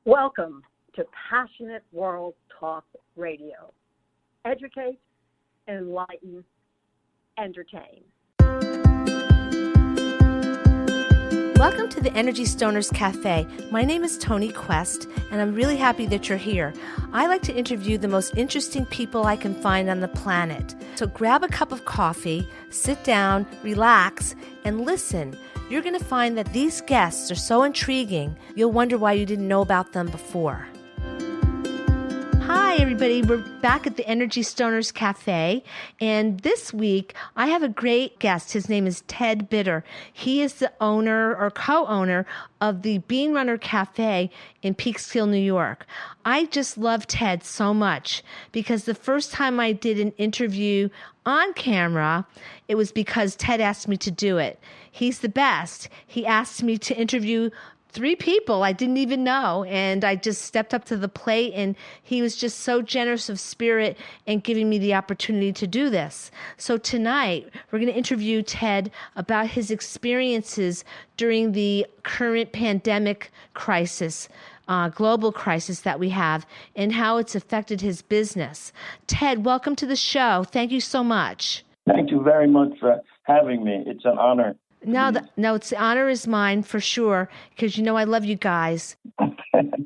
Welcome to Passionate World Talk Radio. Educate, enlighten, entertain. Welcome to the Energy Stoners Cafe. My name is Toni Quest, and I'm really happy that you're here. I like to interview the most interesting people I can find on the planet. So grab a cup of coffee, sit down, relax, and listen. You're going to find that these guests are so intriguing, you'll wonder why you didn't know about them before. Hi, everybody. We're back at the Energy Stoners Cafe, and this week I have a great guest. His name is Ted Bitter. He is the owner or co-owner of the BeanRunner Cafe in Peekskill, New York. I just love Ted so much because the first time I did an interview on camera, it was because Ted asked me to do it. He's the best. He asked me to interview 3 people I didn't even know, and I just stepped up to the plate, and he was just so generous of spirit and giving me the opportunity to do this. So tonight, we're going to interview Ted about his experiences during the current pandemic crisis, global crisis that we have, and how it's affected his business. Ted, welcome to the show. Thank you so much. Thank you very much for having me. It's an honor. No, it's the honor is mine for sure, because you know I love you guys.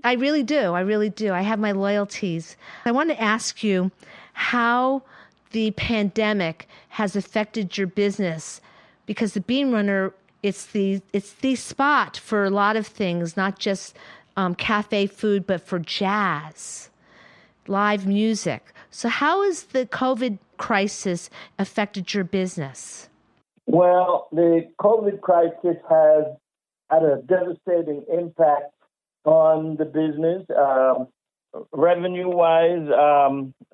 I really do. I have my loyalties. I want to ask you how the pandemic has affected your business, because the BeanRunner, it's the spot for a lot of things, not just cafe food, but for jazz, live music. So how has the COVID crisis affected your business? Well, the COVID crisis has had a devastating impact on the business. Revenue-wise,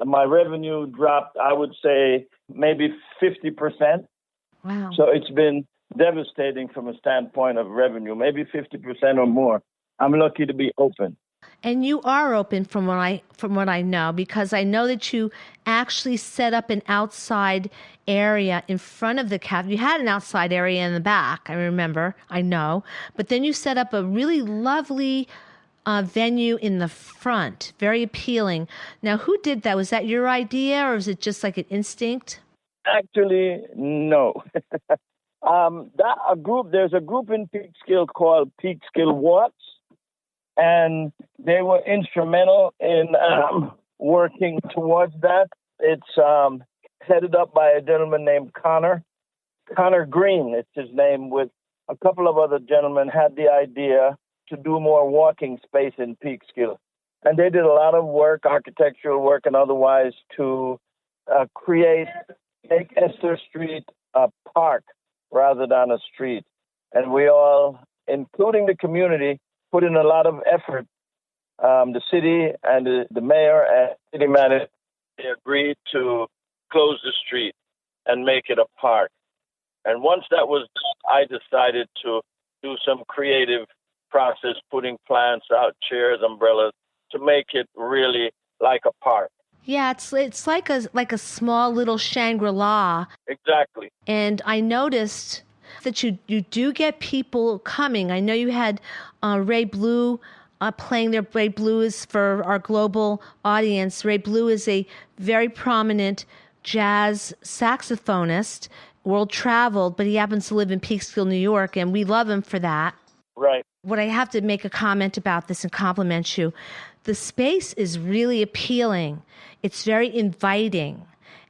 my revenue dropped, I would say, maybe 50%. Wow. So it's been devastating from a standpoint of revenue, maybe 50% or more. I'm lucky to be open. And you are open from what I know, because I know that you actually set up an outside area in front of the cafe. You had an outside area in the back, I know. But then you set up a really lovely venue in the front, very appealing. Now, who did that? Was that your idea, or was it just like an instinct? Actually, no. There's a group in Peekskill called Peekskill Walks. And they were instrumental in working towards that. It's headed up by a gentleman named Connor Green. It's his name. With a couple of other gentlemen, had the idea to do more walking space in Peekskill. And they did a lot of work, architectural work and otherwise, to make Esther Street a park rather than a street. And we all, including the community, put in a lot of effort. The city and the mayor and city manager agreed to close the street and make it a park. And once that was done, I decided to do some creative process, putting plants out, chairs, umbrellas, to make it really like a park. Yeah, it's like a small little Shangri-La. Exactly. And I noticed that you do get people coming. I know you had Ray Blue playing there. Ray Blue is, for our global audience, Ray Blue is a very prominent jazz saxophonist, world-traveled, but he happens to live in Peekskill, New York, and we love him for that. Right. What I have to make a comment about this and compliment you. The space is really appealing. It's very inviting.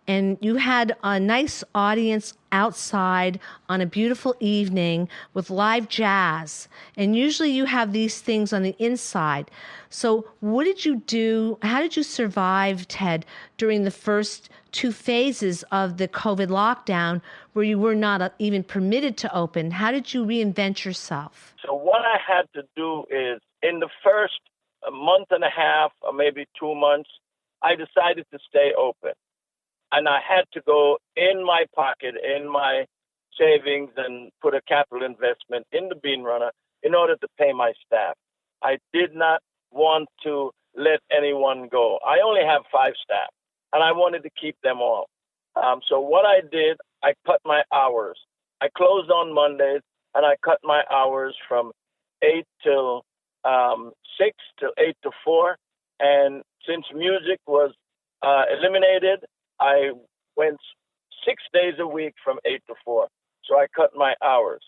And you had a nice audience outside on a beautiful evening with live jazz. And usually you have these things on the inside. So what did you do? How did you survive, Ted, during the first 2 phases of the COVID lockdown where you were not even permitted to open? How did you reinvent yourself? So what I had to do is, in the first month and a half, or maybe 2 months, I decided to stay open. And I had to go in my pocket, in my savings, and put a capital investment in the BeanRunner in order to pay my staff. I did not want to let anyone go. I only have 5 staff, and I wanted to keep them all. So what I did, I cut my hours. I closed on Mondays, and I cut my hours from 8 till 6 to 8 to 4. And since music was eliminated, I went 6 days a week from 8 to 4. So I cut my hours.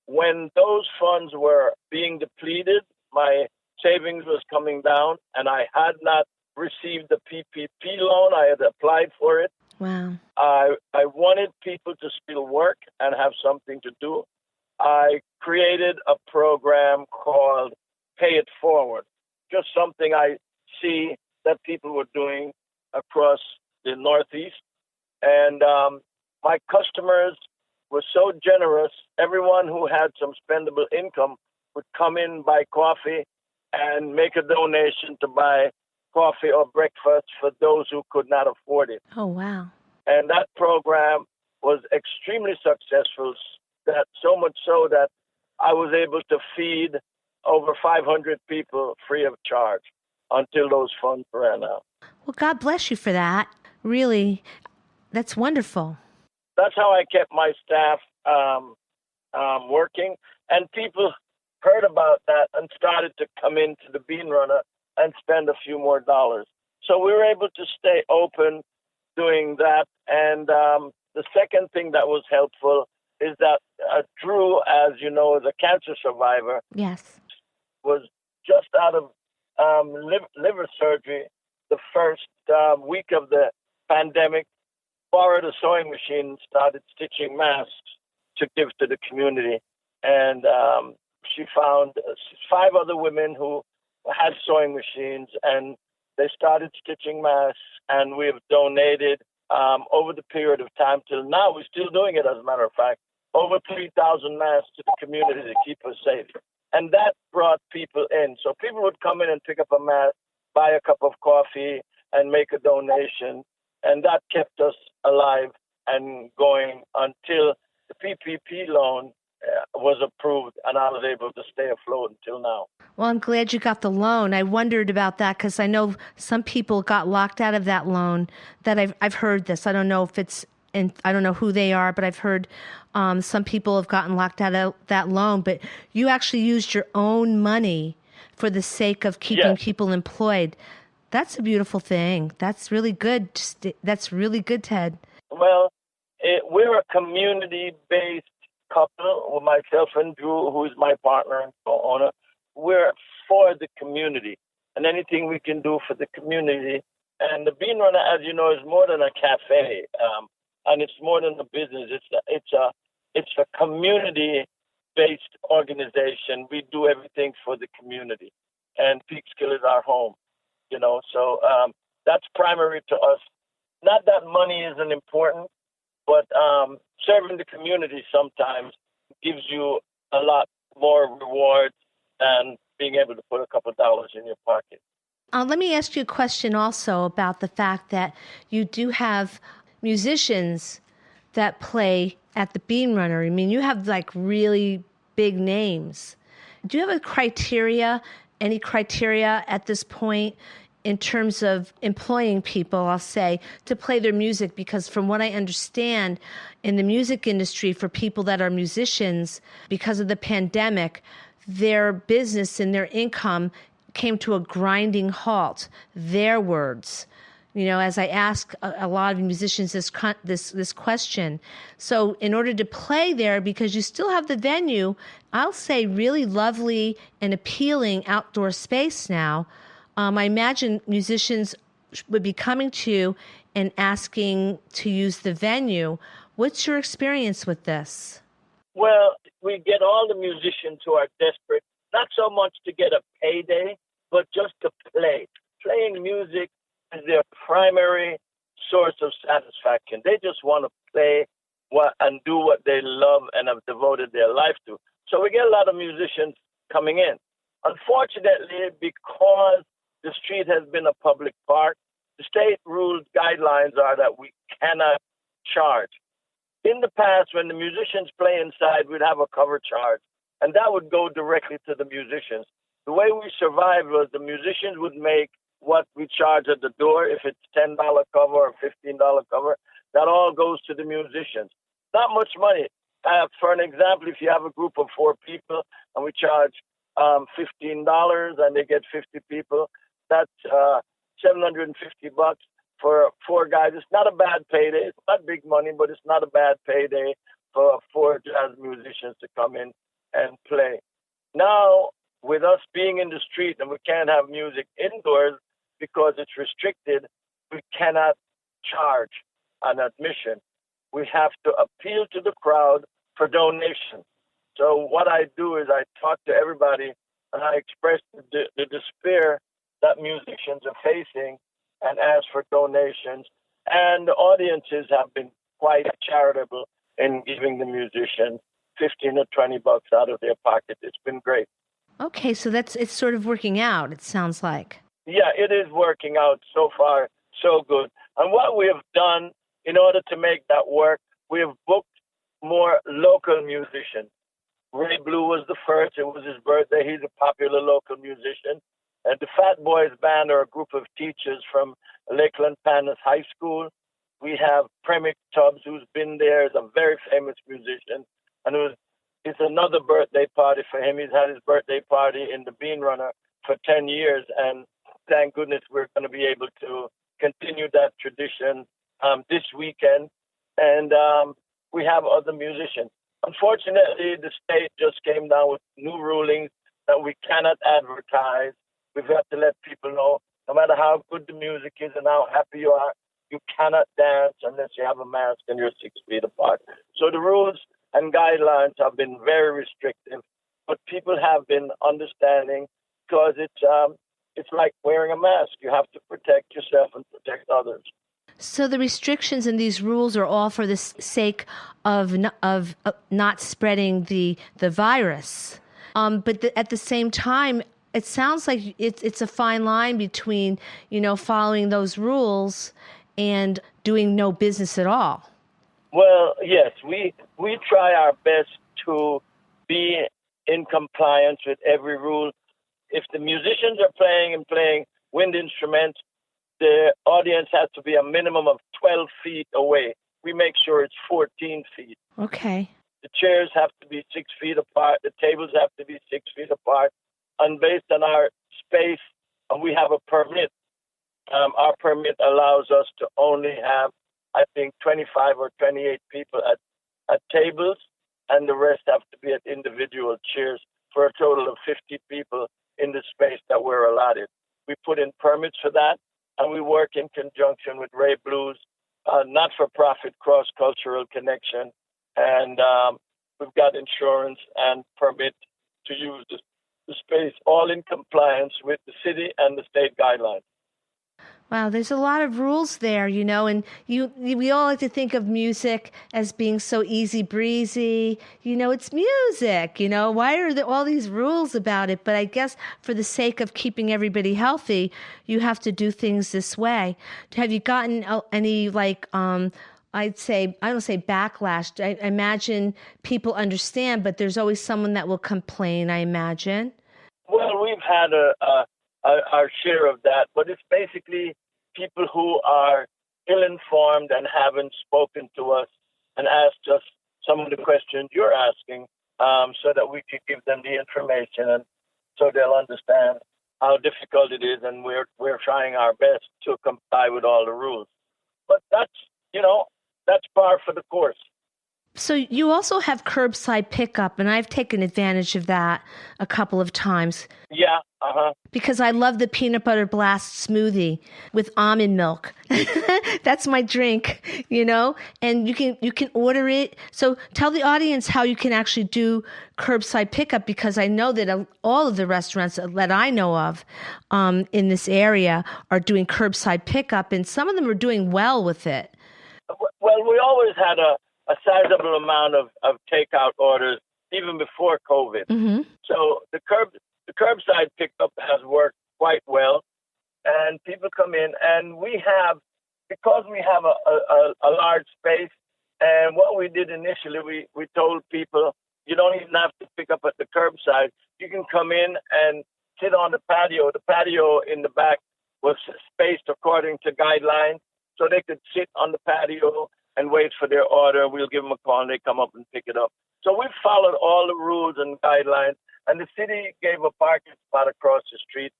When those funds were being depleted, my savings was coming down, and I had not received the PPP loan. I had applied for it. Wow. I wanted people to still work and have something to do. I created a program called Pay It Forward, just something I see that people were doing across the Northeast. And my customers were so generous. Everyone who had some spendable income would come in, buy coffee, and make a donation to buy coffee or breakfast for those who could not afford it. Oh, wow. And that program was extremely successful, that so much so that I was able to feed over 500 people free of charge until those funds ran out. Well, God bless you for that. Really, that's wonderful. That's how I kept my staff working. And people heard about that and started to come into the Bean Runner and spend a few more dollars. So we were able to stay open doing that. And the second thing that was helpful is that Drew, as you know, is a cancer survivor. Yes. Was just out of liver surgery the first week of the pandemic, borrowed a sewing machine, started stitching masks to give to the community. And she found 5 other women who had sewing machines, and they started stitching masks, and we have donated over the period of time till now. We're still doing it, as a matter of fact, over 3,000 masks to the community to keep us safe. And that brought people in. So people would come in and pick up a mask, buy a cup of coffee, and make a donation. And that kept us alive and going until the PPP loan was approved, and I was able to stay afloat until now. Well, I'm glad you got the loan. I wondered about that because I know some people got locked out of that loan. That I've heard this. I don't know if it's, and I don't know who they are, but I've heard some people have gotten locked out of that loan. But you actually used your own money for the sake of keeping people employed. That's a beautiful thing. That's really good. That's really good, Ted. Well, we're a community-based couple, with myself and Drew, who is my partner and co-owner. We're for the community and anything we can do for the community. And the Bean Runner, as you know, is more than a cafe, and it's more than a business. It's a community-based organization. We do everything for the community, and Peekskill is our home. So that's primary to us. Not that money isn't important, but serving the community sometimes gives you a lot more reward than being able to put a couple of dollars in your pocket. Let me ask you a question also about the fact that you do have musicians that play at the Bean Runner. I mean, you have like really big names. Do you have any criteria at this point in terms of employing people, I'll say, to play their music? Because from what I understand, in the music industry, for people that are musicians, because of the pandemic, their business and their income came to a grinding halt. Their words, as I ask a lot of musicians this question. So in order to play there, because you still have the venue, I'll say really lovely and appealing outdoor space now, I imagine musicians would be coming to you and asking to use the venue. What's your experience with this? Well, we get all the musicians who are desperate, not so much to get a payday, but just to play. Playing music is their primary source of satisfaction. They just want to play and do what they love and have devoted their life to. So we get a lot of musicians coming in. Unfortunately, because the street has been a public park, the state rules guidelines are that we cannot charge. In the past, when the musicians play inside, we'd have a cover charge, and that would go directly to the musicians. The way we survived was the musicians would make what we charge at the door. If it's $10 cover or $15 cover, that all goes to the musicians. Not much money. For an example, if you have a group of 4 people and we charge $15, and they get 50 people. That's $750 for 4 guys. It's not a bad payday. It's not big money, but it's not a bad payday for 4 jazz musicians to come in and play. Now, with us being in the street and we can't have music indoors because it's restricted, we cannot charge an admission. We have to appeal to the crowd for donations. So what I do is I talk to everybody and I express the despair that musicians are facing and ask for donations. And the audiences have been quite charitable in giving the musicians $15 or $20 out of their pocket. It's been great. Okay, so it's sort of working out, it sounds like. Yeah, it is working out so far, so good. And what we have done in order to make that work, we have booked more local musicians. Ray Blue was the first. It was his birthday. He's a popular local musician. And the Fat Boys Band are a group of teachers from Lakeland Panis High School. We have Premick Tubbs, who's been there, is a very famous musician. And it's another birthday party for him. He's had his birthday party in the BeanRunner for 10 years. And thank goodness we're going to be able to continue that tradition this weekend. And we have other musicians. Unfortunately, the state just came down with new rulings that we cannot advertise. We've got to let people know, no matter how good the music is and how happy you are, you cannot dance unless you have a mask and you're 6 feet apart. So the rules and guidelines have been very restrictive, but people have been understanding because it's like wearing a mask. You have to protect yourself and protect others. So the restrictions and these rules are all for the sake of not spreading the virus. But at the same time, it sounds like it's a fine line between, following those rules and doing no business at all. Well, yes, we try our best to be in compliance with every rule. If the musicians are playing wind instruments, the audience has to be a minimum of 12 feet away. We make sure it's 14 feet. Okay. The chairs have to be 6 feet apart. The tables have to be 6 feet apart. And based on our space, we have a permit. Our permit allows us to only have, I think, 25 or 28 people at tables, and the rest have to be at individual chairs for a total of 50 people in the space that we're allotted. We put in permits for that, and we work in conjunction with Ray Blues, not-for-profit cross-cultural connection, and we've got insurance and permit to use the space, all in compliance with the city and the state guidelines. Wow, there's a lot of rules there, and we all like to think of music as being so easy breezy. It's music, why are there all these rules about it? But I guess for the sake of keeping everybody healthy, you have to do things this way. Have you gotten any, I'd say, I don't say backlash. I imagine people understand, but there's always someone that will complain, I imagine. Well, we've had our share of that, but it's basically people who are ill-informed and haven't spoken to us and asked us some of the questions you're asking, so that we could give them the information and so they'll understand how difficult it is, and we're trying our best to comply with all the rules. But that's par for the course. So you also have curbside pickup, and I've taken advantage of that a couple of times. Yeah, because I love the peanut butter blast smoothie with almond milk. That's my drink, and you can order it. So tell the audience how you can actually do curbside pickup, because I know that all of the restaurants that I know of in this area are doing curbside pickup, and some of them are doing well with it. Well, we always had a sizable amount of takeout orders even before COVID. Mm-hmm. So the curbside pickup has worked quite well, and people come in, and because we have a large space, and what we did initially, we told people, you don't even have to pick up at the curbside. You can come in and sit on the patio. The patio in the back was spaced according to guidelines, so they could sit on the patio and wait for their order. We'll give them a call, and they come up and pick it up. So we've followed all the rules and guidelines, And the city gave a parking spot across the street,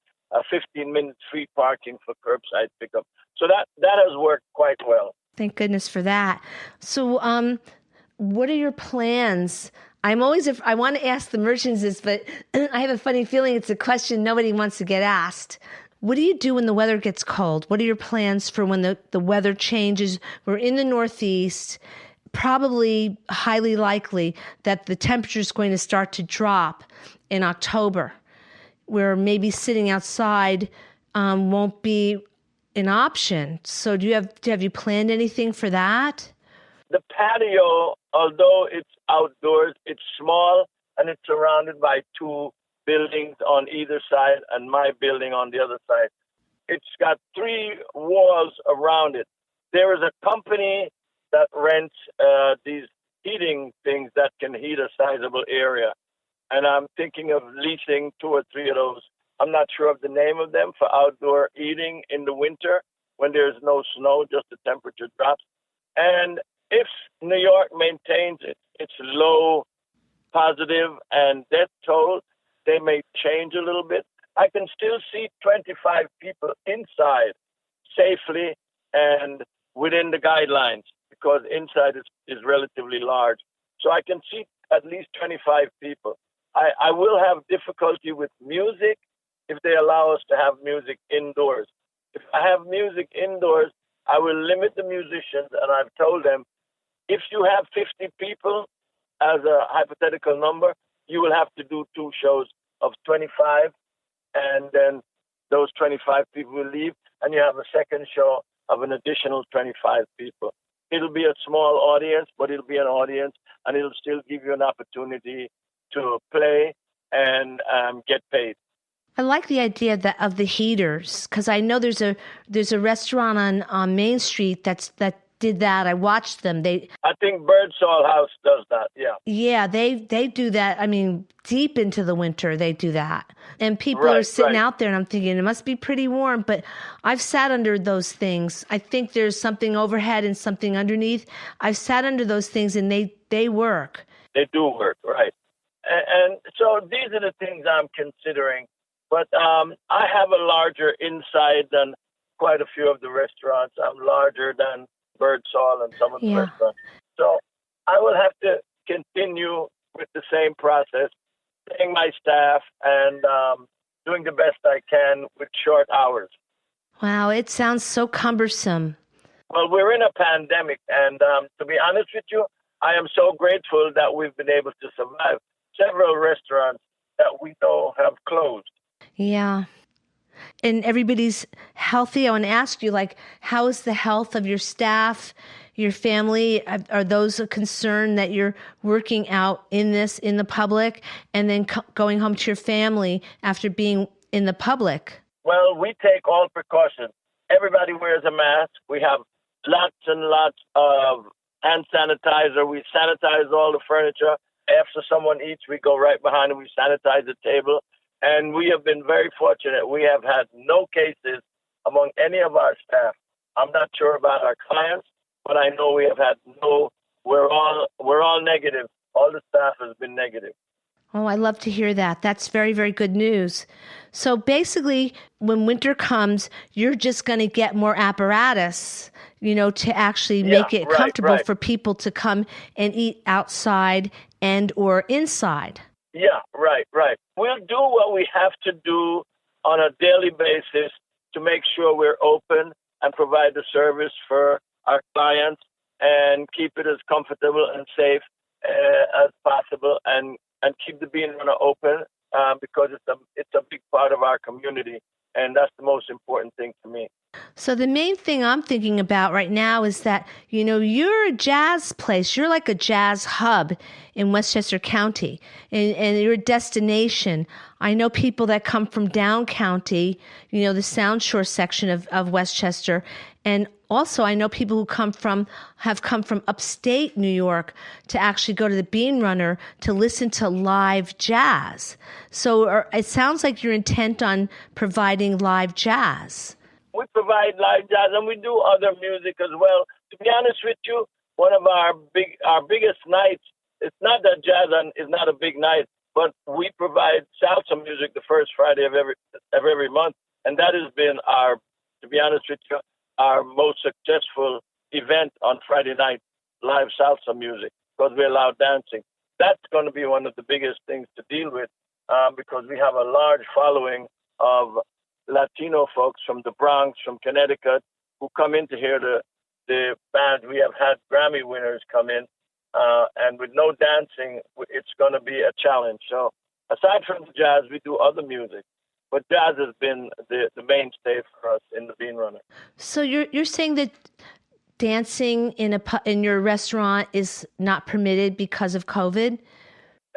15 minutes free parking for curbside pickup. So that has worked quite well. Thank goodness for that. So, what are your plans? I want to ask the merchants this, but I have a funny feeling it's a question nobody wants to get asked. What do you do when the weather gets cold? What are your plans for when the weather changes? We're in the Northeast, probably highly likely that the temperature is going to start to drop in October, where maybe sitting outside won't be an option. So have you planned anything for that? The patio, although it's outdoors, it's small and it's surrounded by two buildings on either side and my building on the other side. It's got 3 walls around it. There is a company that rents these heating things that can heat a sizable area. And I'm thinking of leasing 2 or 3 of those. I'm not sure of the name of them for outdoor eating in the winter when there's no snow, just the temperature drops. And if New York maintains its low positive and death toll, they may change a little bit. I can still see 25 people inside safely and within the guidelines because inside is relatively large. So I can see at least 25 people. I will have difficulty with music if they allow us to have music indoors. If I have music indoors, I will limit the musicians, and I've told them, if you have 50 people as a hypothetical number, you will have to do 2 shows of 25, and then those 25 people will leave, and you have a second show of an additional 25 people. It'll be a small audience, but it'll be an audience, and it'll still give you an opportunity to play and get paid. I like the idea of the heaters, because I know there's a restaurant on Main Street that did that. I watched them. I think Birdsall House does that. Yeah. Yeah, they do that. I mean, deep into the winter they do that, and people are sitting out there, and I'm thinking it must be pretty warm. But I've sat under those things. I think there's something overhead and something underneath. I've sat under those things, and they work. They do work, right? And so these are the things I'm considering. But I have a larger inside than quite a few of the restaurants. I'm larger than Birdsall and some of the restaurants. So I will have to continue with the same process, paying my staff and doing the best I can with short hours. Wow, it sounds so cumbersome. Well, we're in a pandemic, and to be honest with you, I am so grateful that we've been able to survive. Several restaurants that we know have closed. Yeah. And everybody's healthy. I want to ask you, how is the health of your staff, your family? Are those a concern that you're working out in the public and then going home to your family after being in the public? Well, we take all precautions. Everybody wears a mask. We have lots and lots of hand sanitizer. We sanitize all the furniture. After someone eats, we go right behind and we sanitize the table. And we have been very fortunate. We have had no cases among any of our staff. I'm not sure about our clients, but I know we have had no. We're all negative. All the staff has been negative. Oh, I love to hear that. That's very, very good news. So basically, when winter comes, you're just going to get more apparatus, to actually make it comfortable for people to come and eat outside and or inside. Yeah, right. We'll do what we have to do on a daily basis to make sure we're open and provide the service for our clients and keep it as comfortable and safe as possible and keep the BeanRunner open because it's a big part of our community, and that's the most important thing to me. So the main thing I'm thinking about right now is that, you're a jazz place. You're like a jazz hub in Westchester County, and you're a destination. I know people that come from down county, the Sound Shore section of Westchester, and also I know people who have come from upstate New York to actually go to the BeanRunner to listen to live jazz. So it sounds like you're intent on providing live jazz. We provide live jazz and we do other music as well. To be honest with you, one of our biggest nights, it's not that jazz is not a big night, but we provide salsa music the first Friday of every month, and that has been to be honest with you, our most successful event on Friday night, live salsa music, because we allow dancing. That's going to be one of the biggest things to deal with, because we have a large following of Latino folks from the Bronx, from Connecticut, who come in to hear the band. We have had Grammy winners come in, and with no dancing, it's going to be a challenge. So aside from the jazz, we do other music, but jazz has been the mainstay for us in the BeanRunner. So you're saying that dancing in your restaurant is not permitted because of COVID?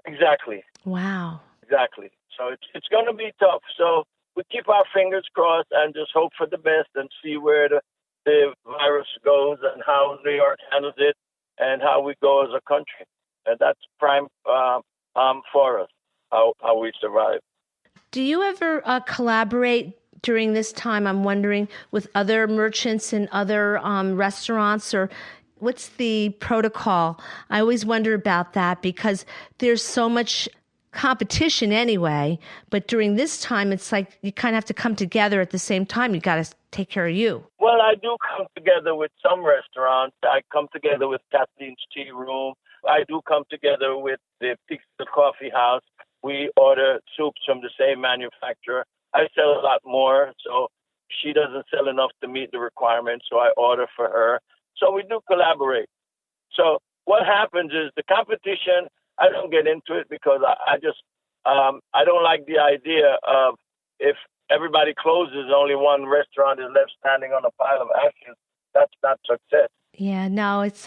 Exactly. Wow. Exactly. So it's going to be tough. So we keep our fingers crossed and just hope for the best and see where the virus goes and how New York handles it and how we go as a country. And that's prime for us, how we survive. Do you ever collaborate during this time, I'm wondering, with other merchants and other restaurants, or what's the protocol? I always wonder about that because there's so much competition anyway, but during this time, it's like you kind of have to come together at the same time. You got to take care of you. Well, I do come together with some restaurants. I come together with Kathleen's Tea Room. I do come together with the Pizza Coffee House. We order soups from the same manufacturer. I sell a lot more, so she doesn't sell enough to meet the requirements, so I order for her. So we do collaborate. So what happens is the competition, I don't get into it because I don't like the idea of if everybody closes, only one restaurant is left standing on a pile of ashes. That's not success. Yeah, no, it's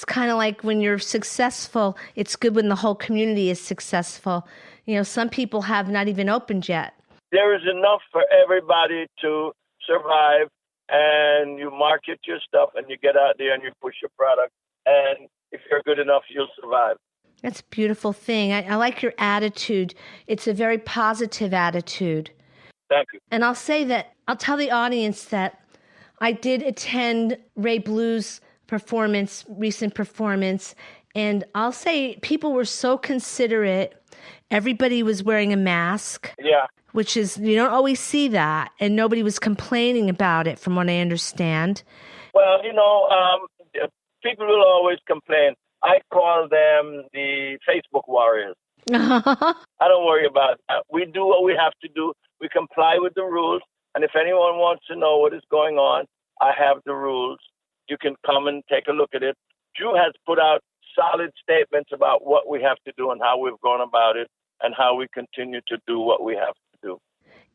kind of like when you're successful, it's good when the whole community is successful. You know, some people have not even opened yet. There is enough for everybody to survive, and you market your stuff and you get out there and you push your product. And if you're good enough, you'll survive. That's a beautiful thing. I like your attitude. It's a very positive attitude. Thank you. And I'll tell the audience that I did attend Ray Blue's recent performance, and I'll say people were so considerate. Everybody was wearing a mask. Yeah. Which is, you don't always see that, and nobody was complaining about it, from what I understand. Well, people will always complain. I call them the Facebook warriors. I don't worry about that. We do what we have to do. We comply with the rules. And if anyone wants to know what is going on, I have the rules. You can come and take a look at it. Drew has put out solid statements about what we have to do and how we've gone about it and how we continue to do what we have to do.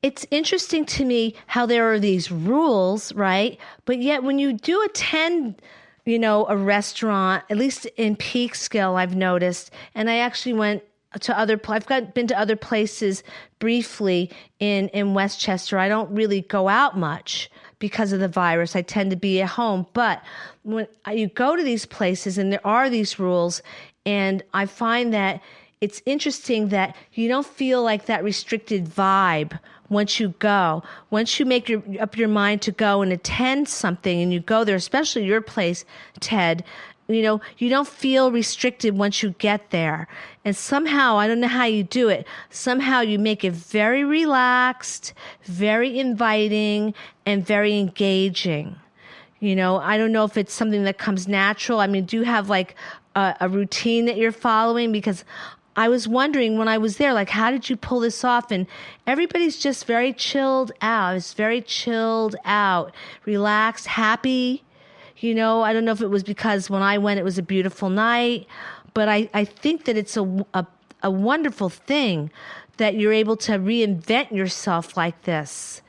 It's interesting to me how there are these rules, right? But yet when you do attend, a restaurant, at least in Peekskill, I've noticed, and I actually went to been to other places briefly in Westchester. I don't really go out much because of the virus. I tend to be at home. But when you go to these places and there are these rules, and I find that it's interesting that you don't feel like that restricted vibe once you go. Once you make up your mind to go and attend something and you go there, especially your place, Ted, you don't feel restricted once you get there. And somehow, I don't know how you do it, somehow you make it very relaxed, very inviting, and very engaging. I don't know if it's something that comes natural. I mean, do you have like a routine that you're following? Because I was wondering when I was there, like, how did you pull this off? And everybody's just very chilled out. It's very chilled out, relaxed, happy. I don't know if it was because when I went, it was a beautiful night, but I think that it's a wonderful thing that you're able to reinvent yourself like this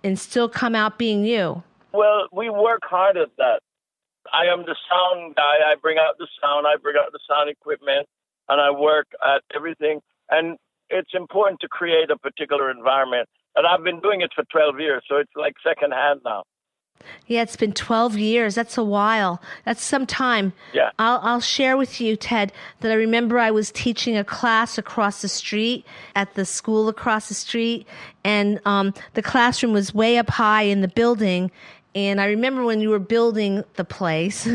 and still come out being you. Well, we work hard at that. I am the sound guy. I bring out the sound. I bring out the sound equipment. And I work at everything. And it's important to create a particular environment. And I've been doing it for 12 years, so it's like secondhand now. Yeah, it's been 12 years. That's a while. That's some time. Yeah. I'll share with you, Ted, that I remember I was teaching a class across the street at the school across the street. And the classroom was way up high in the building. And I remember when you were building the place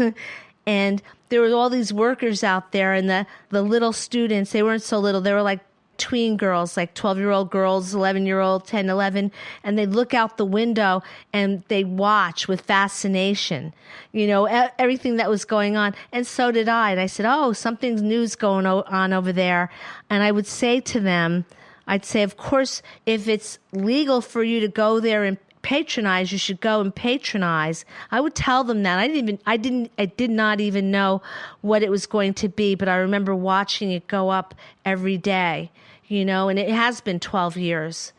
and there were all these workers out there, and the little students, they weren't so little, they were like tween girls, like 12-year-old girls, 11-year-old, 10, 11, and they look out the window and they watch with fascination, everything that was going on. And so did I. And I said, oh, something's new's going on over there. And I would say to them, I'd say, of course, if it's legal for you to go there and patronize, you should go and patronize. I would tell them that. I did not even know what it was going to be, but I remember watching it go up every day, and it has been 12 years.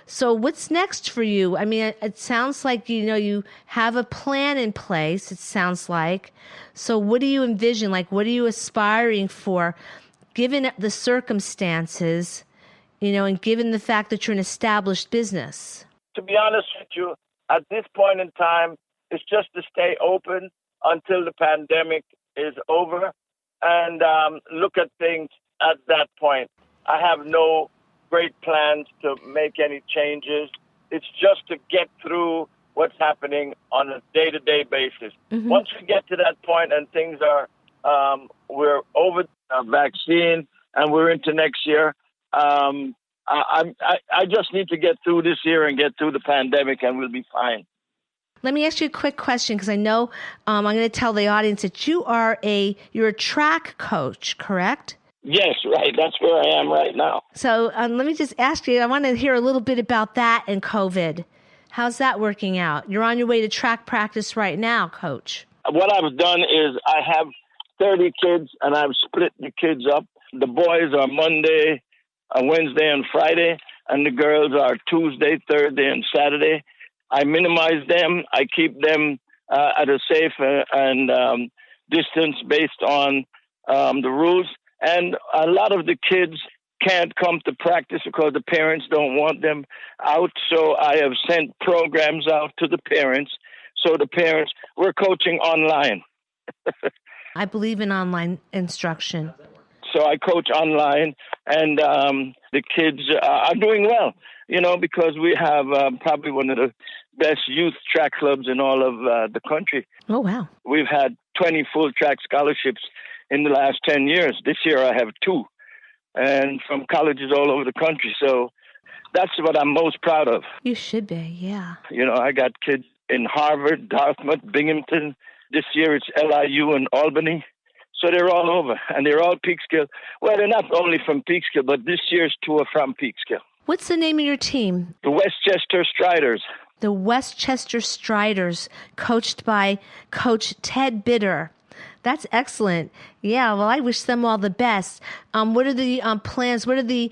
So what's next for you? I mean, it sounds like, you have a plan in place, it sounds like. So what do you envision? Like, what are you aspiring for, given the circumstances, and given the fact that you're an established business? To be honest with you, at this point in time, it's just to stay open until the pandemic is over and look at things at that point. I have no great plans to make any changes. It's just to get through what's happening on a day-to-day basis. Mm-hmm. Once we get to that point and things are, we're over the vaccine and we're into next year, I just need to get through this year and get through the pandemic, and we'll be fine. Let me ask you a quick question, because I know I'm going to tell the audience that you're a track coach, correct? Yes, right. That's where I am right now. So let me just ask you, I want to hear a little bit about that and COVID. How's that working out? You're on your way to track practice right now, Coach. What I've done is I have 30 kids, and I've split the kids up. The boys are Monday, Wednesday and Friday, and the girls are Tuesday, Thursday, and Saturday. I minimize them. I keep them at a safe and distance based on the rules. And a lot of the kids can't come to practice because the parents don't want them out. So I have sent programs out to the parents. So the parents, we're coaching online. I believe in online instruction. So I coach online, and the kids are doing well, because we have probably one of the best youth track clubs in all of the country. Oh, wow. We've had 20 full track scholarships in the last 10 years. This year I have 2, and from colleges all over the country. So that's what I'm most proud of. You should be, yeah. I got kids in Harvard, Dartmouth, Binghamton. This year it's LIU and Albany. So they're all over, and they're all Peekskill. Well, they're not only from Peekskill, but this year's 2 are from Peekskill. What's the name of your team? The Westchester Striders. The Westchester Striders, coached by Coach Ted Bitter. That's excellent. Yeah, well, I wish them all the best. What are the plans? What are the,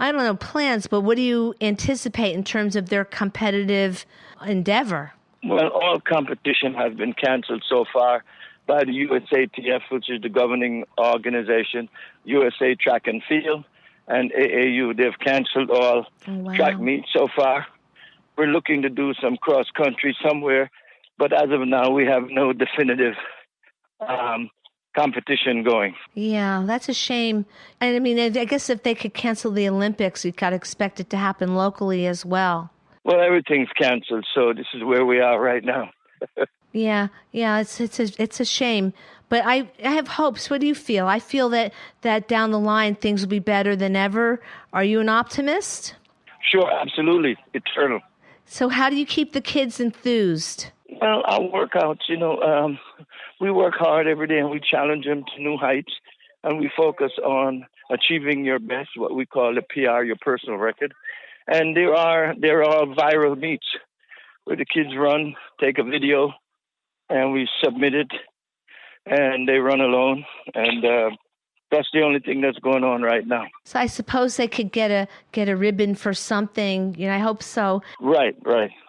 I don't know, plans, but what do you anticipate in terms of their competitive endeavor? Well, all competition has been canceled so far by the USATF, which is the governing organization, USA Track and Field, and AAU. They've canceled all track meets so far. We're looking to do some cross-country somewhere, but as of now, we have no definitive competition going. Yeah, that's a shame. And I mean, I guess if they could cancel the Olympics, you've got to expect it to happen locally as well. Well, everything's canceled, so this is where we are right now. Yeah, it's a shame, but I have hopes. What do you feel? I feel that down the line things will be better than ever. Are you an optimist? Sure, absolutely, eternal. So how do you keep the kids enthused? Well, our workouts, we work hard every day and we challenge them to new heights, and we focus on achieving your best, what we call the PR, your personal record. And there are viral meets where the kids run, take a video, and we submit it, and they run alone, and that's the only thing that's going on right now. So I suppose they could get a ribbon for something. I hope so. Right.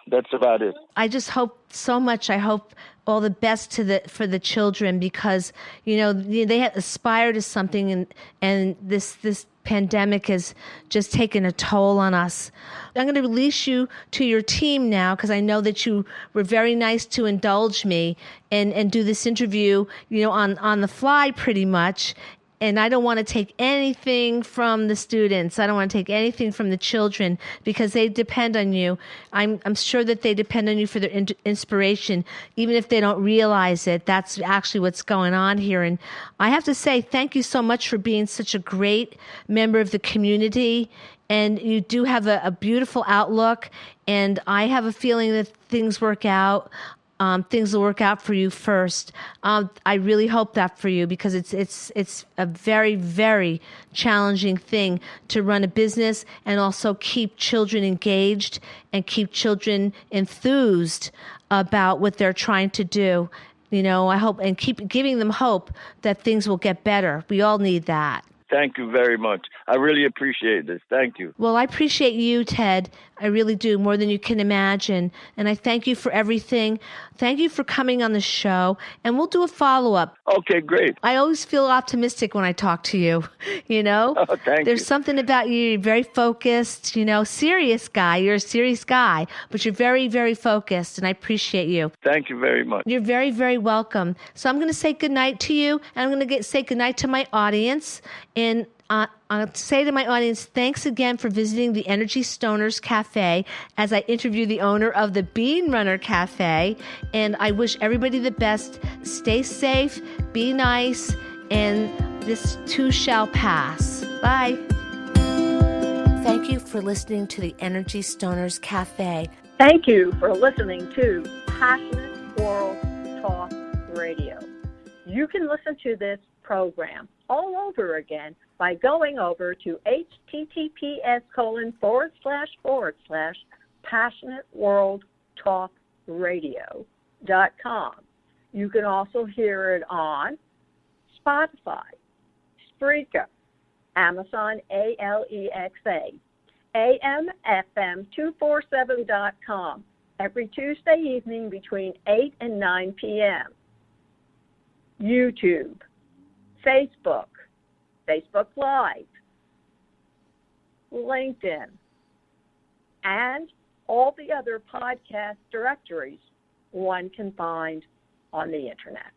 That's about it. I just hope so much. I hope all the best for the children, because they aspire to something, and this pandemic has just taken a toll on us. I'm going to release you to your team now, because I know that you were very nice to indulge me and do this interview, on the fly pretty much. And I don't want to take anything from the students. I don't want to take anything from the children because they depend on you. I'm sure that they depend on you for their inspiration, even if they don't realize it. That's actually what's going on here. And I have to say, thank you so much for being such a great member of the community. And you do have a beautiful outlook. And I have a feeling that things work out. Things will work out for you first. I really hope that for you because it's a very, very challenging thing to run a business and also keep children engaged and keep children enthused about what they're trying to do. I hope and keep giving them hope that things will get better. We all need that. Thank you very much. I really appreciate this. Thank you. Well, I appreciate you, Ted. I really do, more than you can imagine. And I thank you for everything. Thank you for coming on the show. And we'll do a follow-up. Okay, great. I always feel optimistic when I talk to you, Oh, thank There's you. something about you. You're very focused, serious guy. You're a serious guy, but you're very, very focused, and I appreciate you. Thank you very much. You're very, very welcome. So I'm going to say goodnight to you, and I'm going to say goodnight to my audience. And I'll say to my audience, thanks again for visiting the Energy Stoners Cafe as I interview the owner of the BeanRunner Cafe. And I wish everybody the best. Stay safe, be nice, and this too shall pass. Bye. Thank you for listening to the Energy Stoners Cafe. Thank you for listening to Passionate World Talk Radio. You can listen to this program all over again by going over to https://passionateworldtalkradio.com. You can also hear it on Spotify, Spreaker, Amazon Alexa, AMFM247.com every Tuesday evening between 8 and 9 p.m. YouTube, Facebook Live, LinkedIn, and all the other podcast directories one can find on the internet.